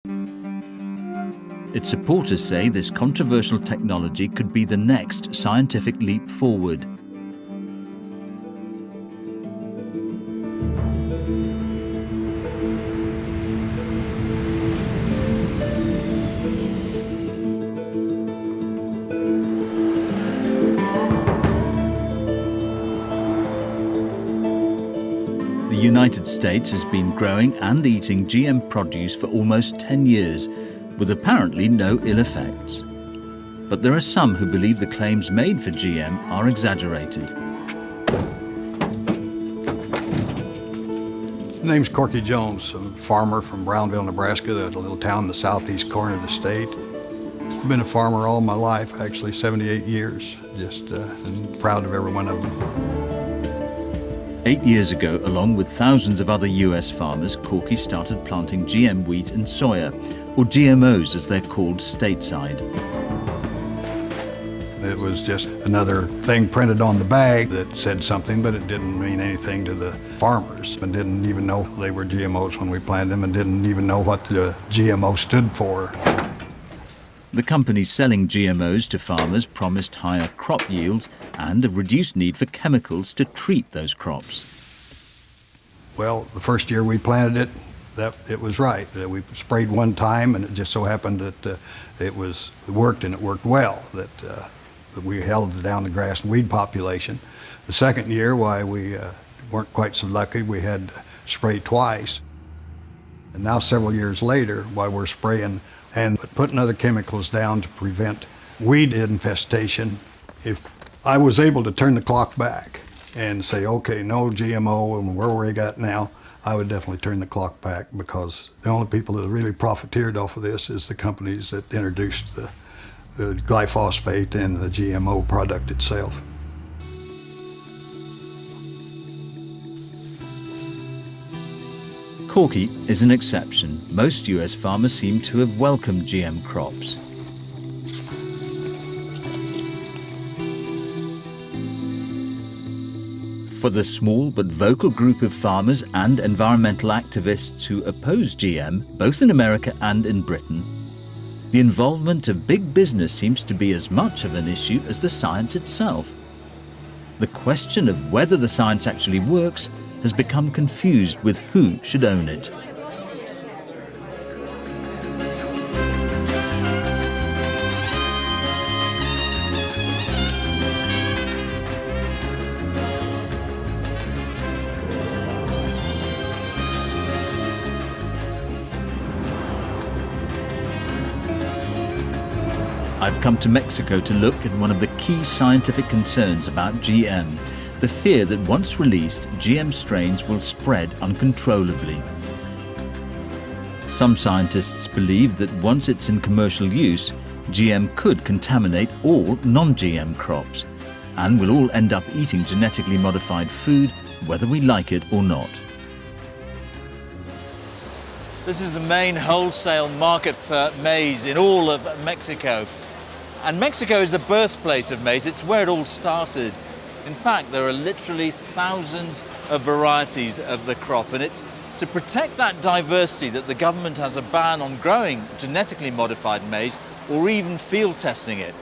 Its supporters say this controversial technology could be the next scientific leap forward. The United States has been growing and eating GM produce for almost 10 years, with apparently no ill effects. But there are some who believe the claims made for GM are exaggerated. My name's Corky Jones. I'm a farmer from Brownville, Nebraska, a little town in the southeast corner of the state. I've been a farmer all my life, actually 78 years, and proud of every one of them. 8 years ago, along with thousands of other US farmers, Corky started planting GM wheat and soya, or GMOs as they're called stateside. It was just another thing printed on the bag that said something, but it didn't mean anything to the farmers. And didn't even know they were GMOs when we planted them, and didn't even know what the GMO stood for. The companies selling GMOs to farmers promised higher crop yields and a reduced need for chemicals to treat those crops. Well, the first year we planted it, it was right. We sprayed one time, and it just so happened that it worked, and it worked well, that we held down the grass and weed population. The second year, why we weren't quite so lucky, we had sprayed twice. And now several years later, why we're spraying and putting other chemicals down to prevent weed infestation. If I was able to turn the clock back and say, okay, no GMO and where we got now, I would definitely turn the clock back, because the only people that really profiteered off of this is the companies that introduced the glyphosate and the GMO product itself. Corky is an exception. Most US farmers seem to have welcomed GM crops. For the small but vocal group of farmers and environmental activists who oppose GM, both in America and in Britain, the involvement of big business seems to be as much of an issue as the science itself. The question of whether the science actually works has become confused with who should own it. I've come to Mexico to look at one of the key scientific concerns about GM, the fear that once released, GM strains will spread uncontrollably. Some scientists believe that once it's in commercial use, GM could contaminate all non-GM crops, and we'll all end up eating genetically modified food, whether we like it or not. This is the main wholesale market for maize in all of Mexico. And Mexico is the birthplace of maize. It's where it all started. In fact, there are literally thousands of varieties of the crop, and it's to protect that diversity that the government has a ban on growing genetically modified maize or even field testing it.